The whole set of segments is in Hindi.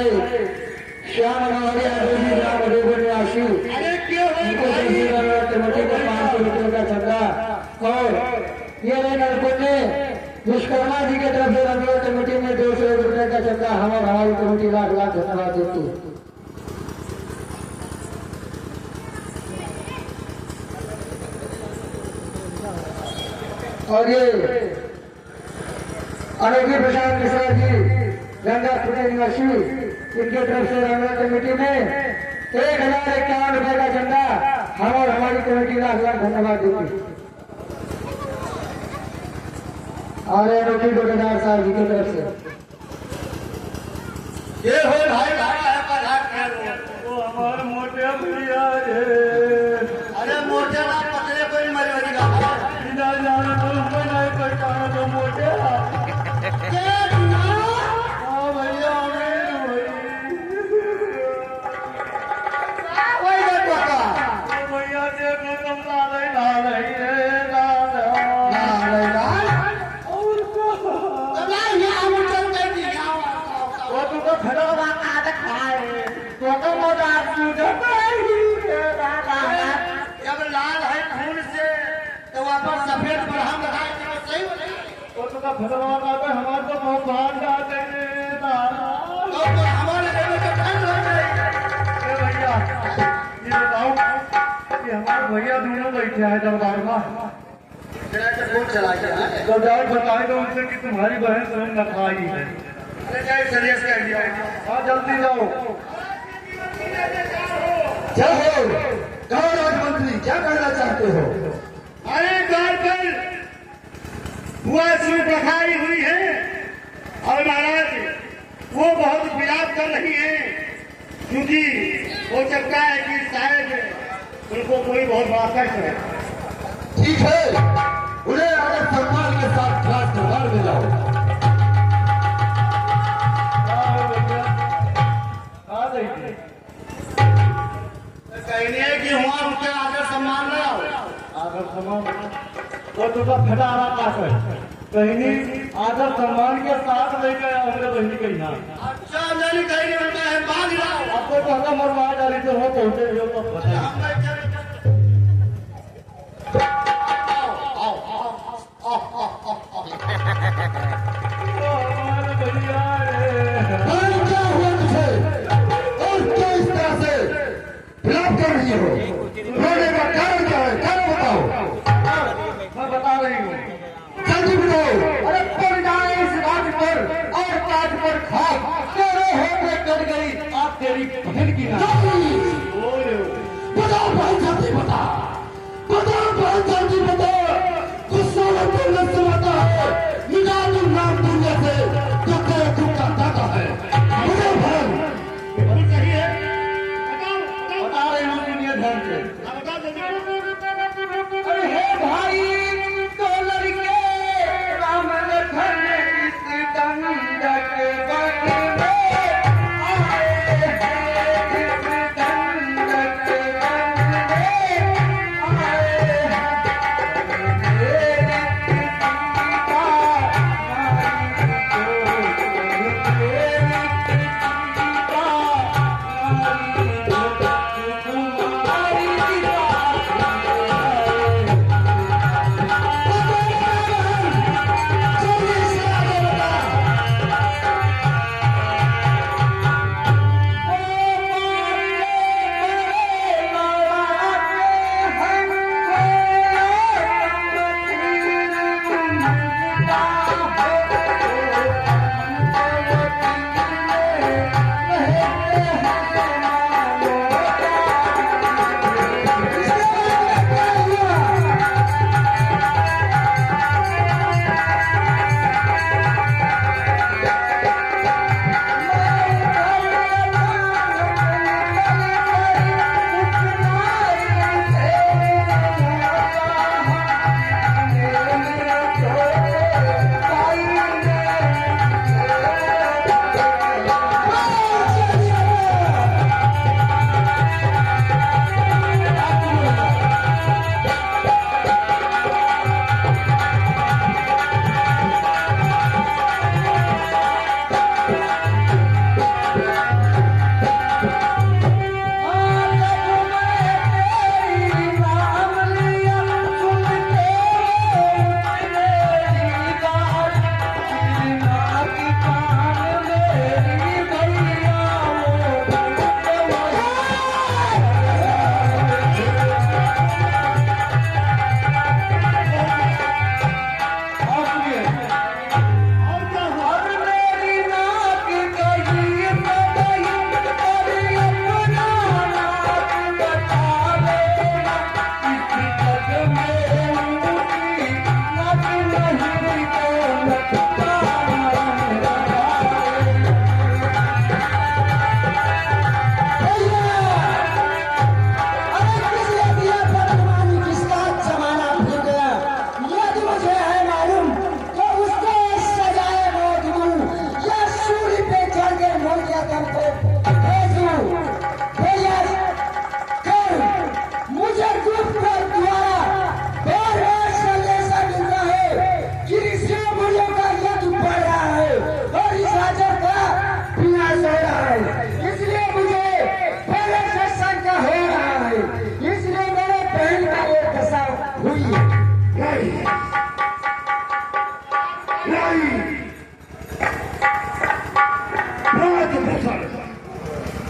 हमारे श्याम हमारे आशी कमेटी को 500 रुपये का चंदा और ये नलकुंड ने विश्वकर्मा जी की तरफ से रंगों कमेटी में 200 रुपये का चंदा हम और हमारी कमेटी लाख लाख धन्यवाद देती है। और ये अनोखी प्रशांत मिश्रा जी गंगा पुणे निवासी इनके तरफ से रंगों कमेटी में 1051 रुपये का चंदा हम और हमारी कमेटी लाख लाख धन्यवाद देती है। और अनोखी ठेकेदार साहब जी की तरफ से ये हो भाई वो हमारे मोटे भैया अरे मोटे ना पतले कोई मरी मरी का बिना जाने तो उसको नहीं पहचाना तो मोटे भैया भैया देखो तुम लाल जब लाल है खून से तो वापस सफेद बढ़ाम लगाए तो सही बोले तो भगवान आवे हमारे तो बहुत भाग जाते हैं हमारे भैया ये बताओ कि हमारे भैया दोनों बैठे हैं दरबार में तो जाओ बताए दो उनसे कि तुम्हारी बहन तुम न खाई है सीरियस कर दिया हाँ जल्दी जाओ क्या हो कहो राजमंत्री क्या कहना चाहते हो? अरे द्वार पर हुआ सूख रखाई हुई है और महाराज वो बहुत विलाप कर रही है क्योंकि हो सकता है कि शायद उनको कोई बहुत बड़ा कष्ट है। ठीक है उन्हें आदर सम्मान के साथ राज दरबार में लाओ। कहने कि हुआ उनके आदर सम्मान न आओ आदर सम्मान वो तो फटा रहा पास है कहनी आदर सम्मान के साथ लेकर हमने बहनी कही ना अच्छा नहीं कहीं बनता है बाल लाओ आपको तो हमें मरवा डाली तो हो पहुंचे हो तो रोने का कारण क्या है? कारण बताओ। मैं बता रही हूँ जल्दी बताओ। अरे पड़ जाए इस राज पर और ताज पर खाक तेरे होते कट गई आप तेरी बहन की ना बताओ भाई जल्दी बता बताओ भाई जल्दी बताओ गुस्सा में तुमने सुनाता है निकाल तुम नाम दुनिया से जो तेरे खुद का दादा है मुझे बहन सही है बता रहे हूँ दुनिया ध्यान से। अरे हे भाई तो लड़के राम लखन इस डंडा के बारे में आए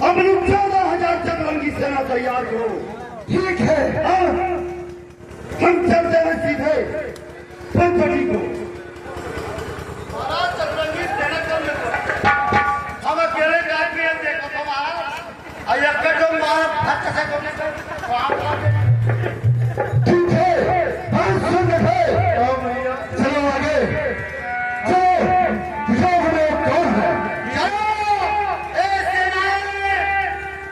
अपनी 14,000 जंगल की सेना तैयार करो। ठीक है। हाँ, हम चलते हैं सीधे पंचवटी को। महाराज चतुरंगी सेना कम लेकर हम अकेले आदमी हैं, देखो तुम आज अक्का जो मार फट से कोने को आप ठीक है, हम सुन रहे। चलो आगे, चलो, दिखाओ हमें कौन है।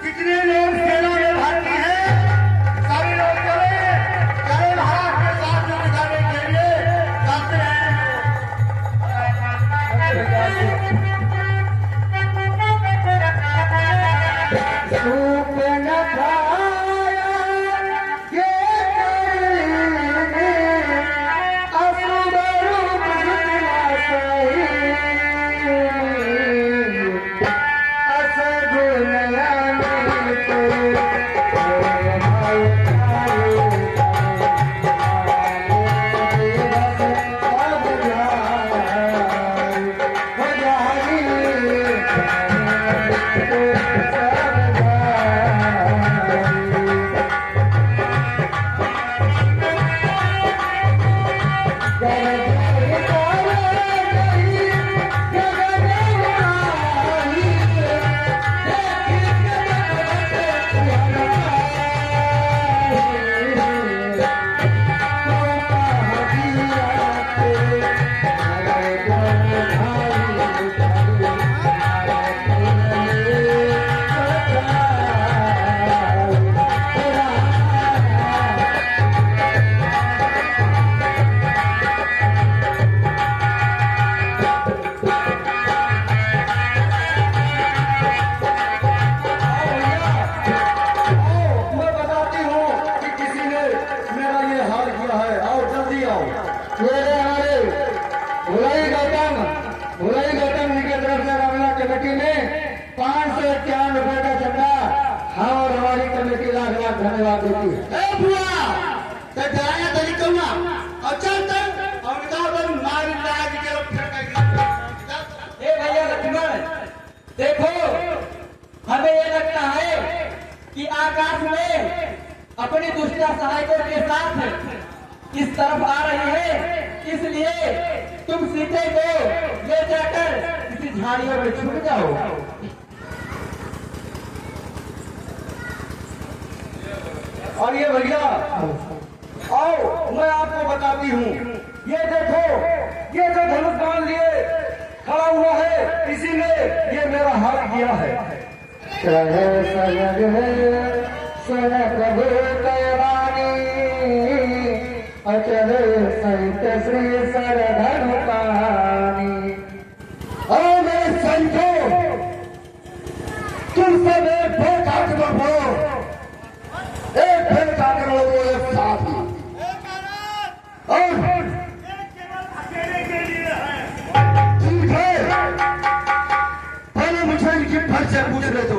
कितने लोग सेना में भर्ती हैं, सभी लोग चले चले महाराज के साथ जो दिखाने के लिए जाते हैं। सूप न खाया ये असुर रूप निकला सही, असगुन यानी तो भुलाई गौतम जी की तरफ से रामला कमेटी ने 551 रुपए का चंदा हम और हमारी कमेटी लाख लाख धन्यवाद देती है। ए बुआ ते डराया तरी कहूंगा और चल तक और बताओ तुम मार लाज के फिर कह ए भैया लक्ष्मण, देखो हमें ये लगता है कि आकाश में अपनी दुष्टा सहायकों के साथ इस तरफ आ रही है, इसलिए तुम सीते को ले जाकर किसी झाड़ियों में छुप जाओ। और ये भैया आओ मैं आपको बताती हूँ, ये देखो ये जो धनुष बांध लिए खड़ा हुआ है, इसी ने ये मेरा हाथ किया है। अचल सहित श्री सर धनु पानी। और मेरे सैनिकों, तुम सब एक भेद आकर बढ़ो, एक भेद आकर बढ़ो एक साथ ही। और अकेले के लिए है। ठीक है, पहले मुझे इनकी परिचय पूछ ले दो।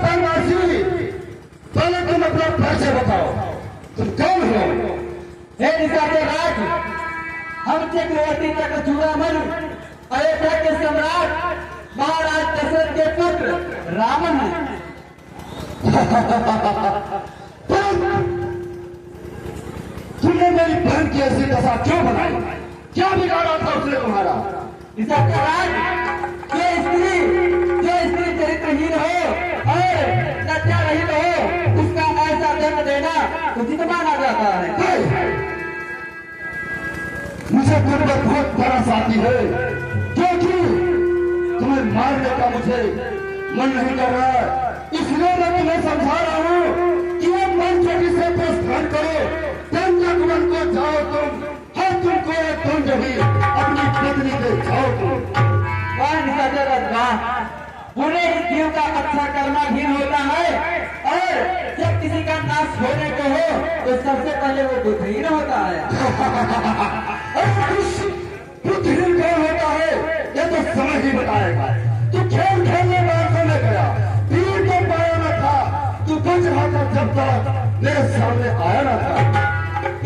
बनवासी, पहले तुम अपना परिचय बताओ, तुम कौन हो? हे निशाचर राज, हम चक्रवर्ती चक्रचूड़ामणि अयोध्या के सम्राट महाराज दशरथ के पुत्र रावण हैं। तुमने मेरी बहन की ऐसी दशा क्यों बनाई? क्या बिगाड़ा था उसने तुम्हारा? निशाचर राज, ये स्त्री चरित्रहीन हो और लज्जा रहित हो, उसका ऐसा दंड देना उचित माना जाता है। मुझे तुम पर बहुत तरस आती है, क्योंकि तुम्हें मारने का मुझे मन नहीं कर रहा है। इसलिए मैं तुम्हें समझा रहा हूँ कि अब पंचवटी से प्रस्थान करो, तंजकवन को जाओ तुम, हर तुमको एक तुम भी अपनी पत्नी के जाओ तुम। वाह निशाचर राज वाह, पूरे ही जीव का अच्छा करना भी होता है, और जब किसी का नाश होने को हो तो सबसे पहले वो बुद्धिहीन होता है। बुद्धिहीन कौन होता है ये तो समय ही बताएगा। तू खेल खेलने बार में गया, तीर तो पाया न था, तू बच रहा था जब तक मेरे सामने आया न था।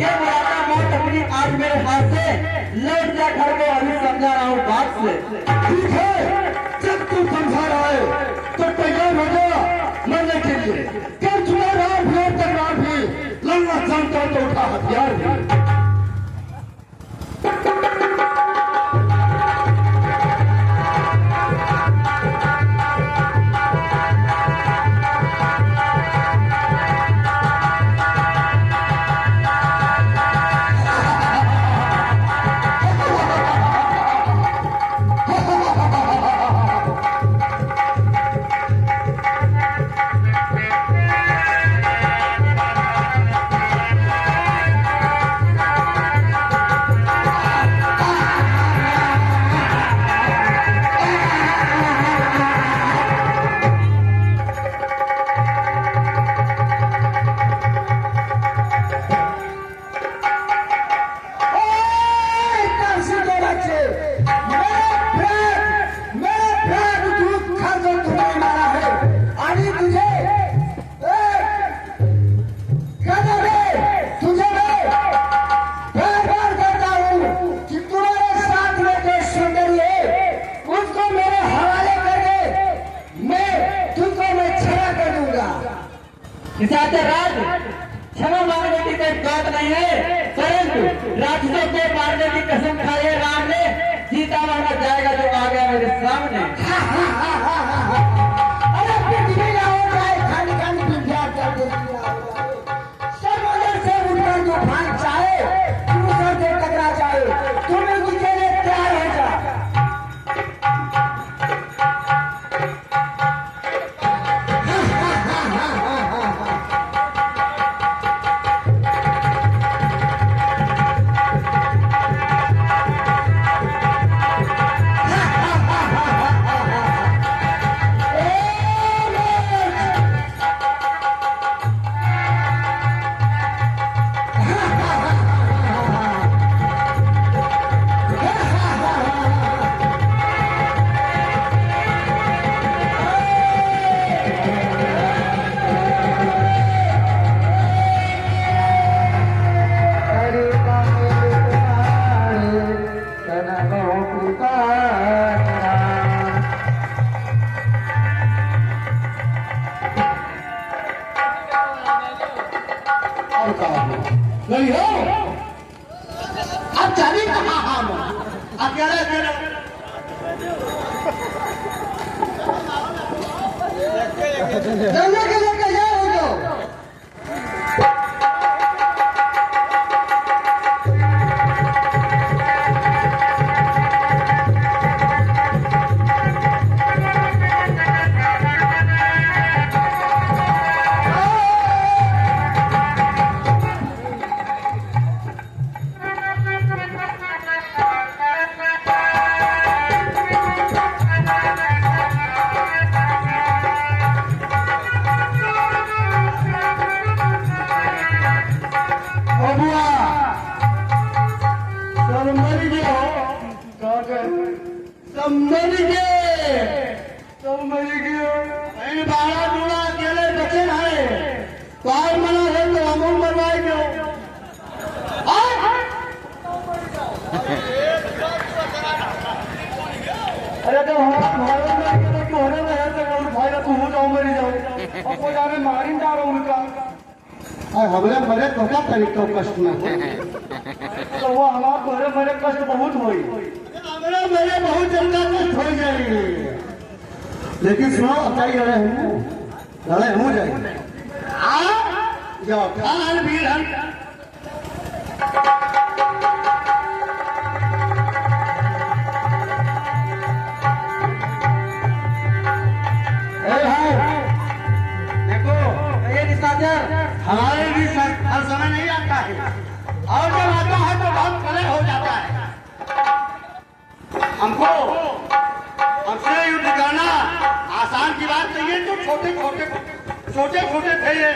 ये मराठा मौत अपनी आज मेरे हाथ से लौट जा घर को, अभी समझा रहा हूँ बात से। ठीक है, जब तू समझा रहा है निशाचर राज, क्षमा मांगने की कोई बात नहीं है, परंतु राक्षसों को मारने की कसम खाई है राम ने, जीता माना जाएगा जो आ गया मेरे सामने। अरे पृथ्वी ना हो जाए, खाली खाली विद्या कर देती है। सर्वोदय से उठकर जो भाग चाहे, दूसरे से टकरा जाए, तुम्हें मुझे लिए तैयार हो जा। नहीं हो अब जाने कहाँ हम अकेले अकेले जल्दी के लेके जाओ जो अरे तो हमारे में होने में है तो भाई तू हो जाओ मेरी जाओ अब को जाने मारी जा रहा हूँ उनका हमरे मरे तो क्या तरीका कष्ट में तो वो हमारे मेरे मेरे कष्ट बहुत हुई हमरे मेरे बहुत जल्दा कष्ट हो जाएगी लेकिन सुनो अब लड़े हो जाएंगे जाओ खान भी हमारे भी हर समय नहीं आता है और जब आता है तो बहुत कलह हो जाता है हमको हमसे युद्ध करना आसान की बात नहीं है तो छोटे छोटे थे ये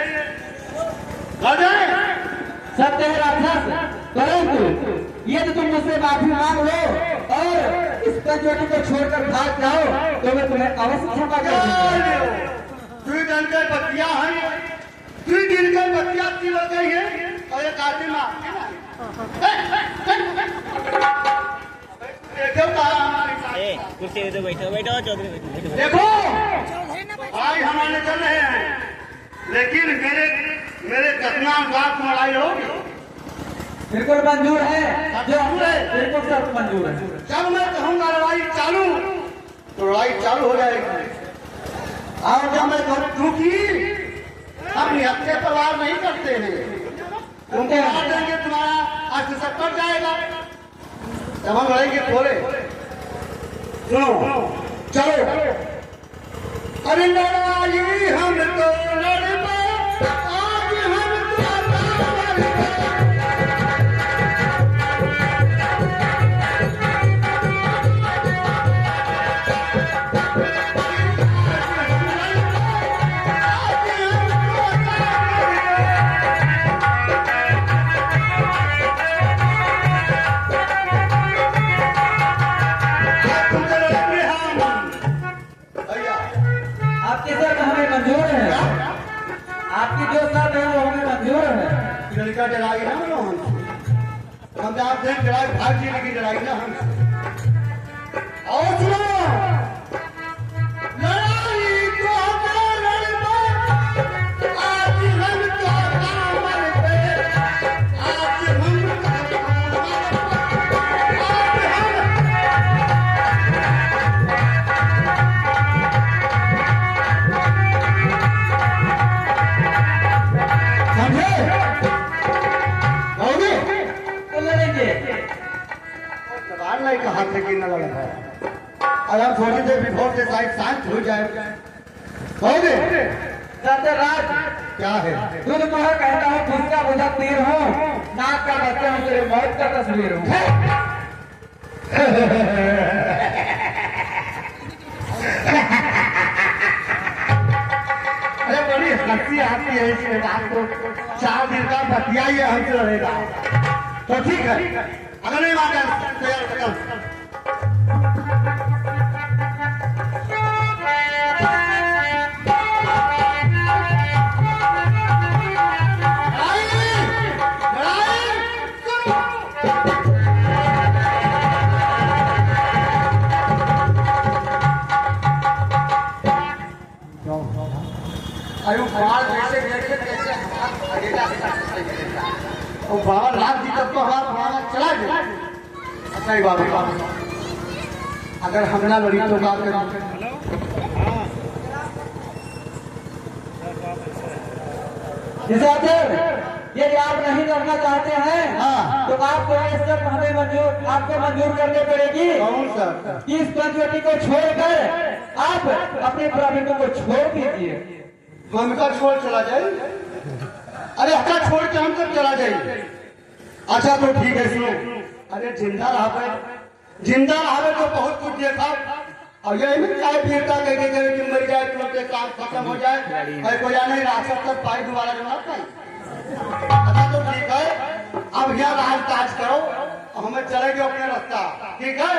सत्य है राक्षस, परंतु ये तो तुम मुझसे माफी मांग लो और इस पंचवटी को छोड़कर भाग जाओ तो मैं तुम्हें अवश्य क्षमा कर दूंगा। दुई दिन के बतिया है दुई दिन के बतिया की हो गई है और एक आदमी मार देखो कुर्सी पे बैठो बैठो चौधरी बैठो देखो भाई हमारे चल रहे हैं लेकिन मेरे कितना बात लड़ाई होगी बिल्कुल मंजूर है जो बिल्कुल सब मंजूर है। जब मैं कहूँगा लड़ाई चालू तो लड़ाई चालू हो जाएगी और जब मैं कहूँ क्योंकि हम हत्या तलवार नहीं करते हैं तुमको मार देंगे तुम्हारा आज सब कट जाएगा जब हम लड़ाई के थोड़े सुनो चलो अरे लड़ाई हम तो लड़बे आज हम आपकी शर्त हमें मंजूर है, आपकी जो शर्त है वो हमें मंजूर है। लड़का डराई ना हम आप देख डराई भाग जी की डराई ना हम और सुनो लड़ाई को लड़ना आज थोड़ी देर विभोर से शांत हो जाए। कहोगे राज क्या है? तुझ को कहता हूँ फुसका बुझा तीर हूँ, नाक का बच्चा हूँ, तेरे मौत का तस्वीर हूँ। अरे बड़ी हंसी आती है इसके बात को। 4 दिन का बतिया ये हमसे लड़ेगा तो ठीक है, अगर नहीं माना तैयार करो। बाबा रात जी तक तो हमारा चला गया। अच्छा ही बाबा, अगर हम ना लड़ी तो बात करें। यदि आप नहीं लड़ना चाहते हैं हाँ। तो आपको ये सब हमें आपको मंजूर करनी पड़ेगी। कौन सर? इस पंचवटी को छोड़कर आप अपने प्रॉब्लम को छोड़ दीजिए। हमका छोड़ चला जाए? अरे हका छोड़ के हम सब चला जाए। अच्छा तो ठीक है सुनो, अरे जिंदा रहा तो बहुत कुछ देखा। और ये नहीं चाहे पीड़ता कह कि मर जाए तो काम खत्म हो जाए, अरे कोई नहीं राक्षस तक पाई दोबारा जमा पाई। अच्छा तो ठीक है, अब यह राज काज करो, हमें चलेंगे अपने रास्ता। ठीक है?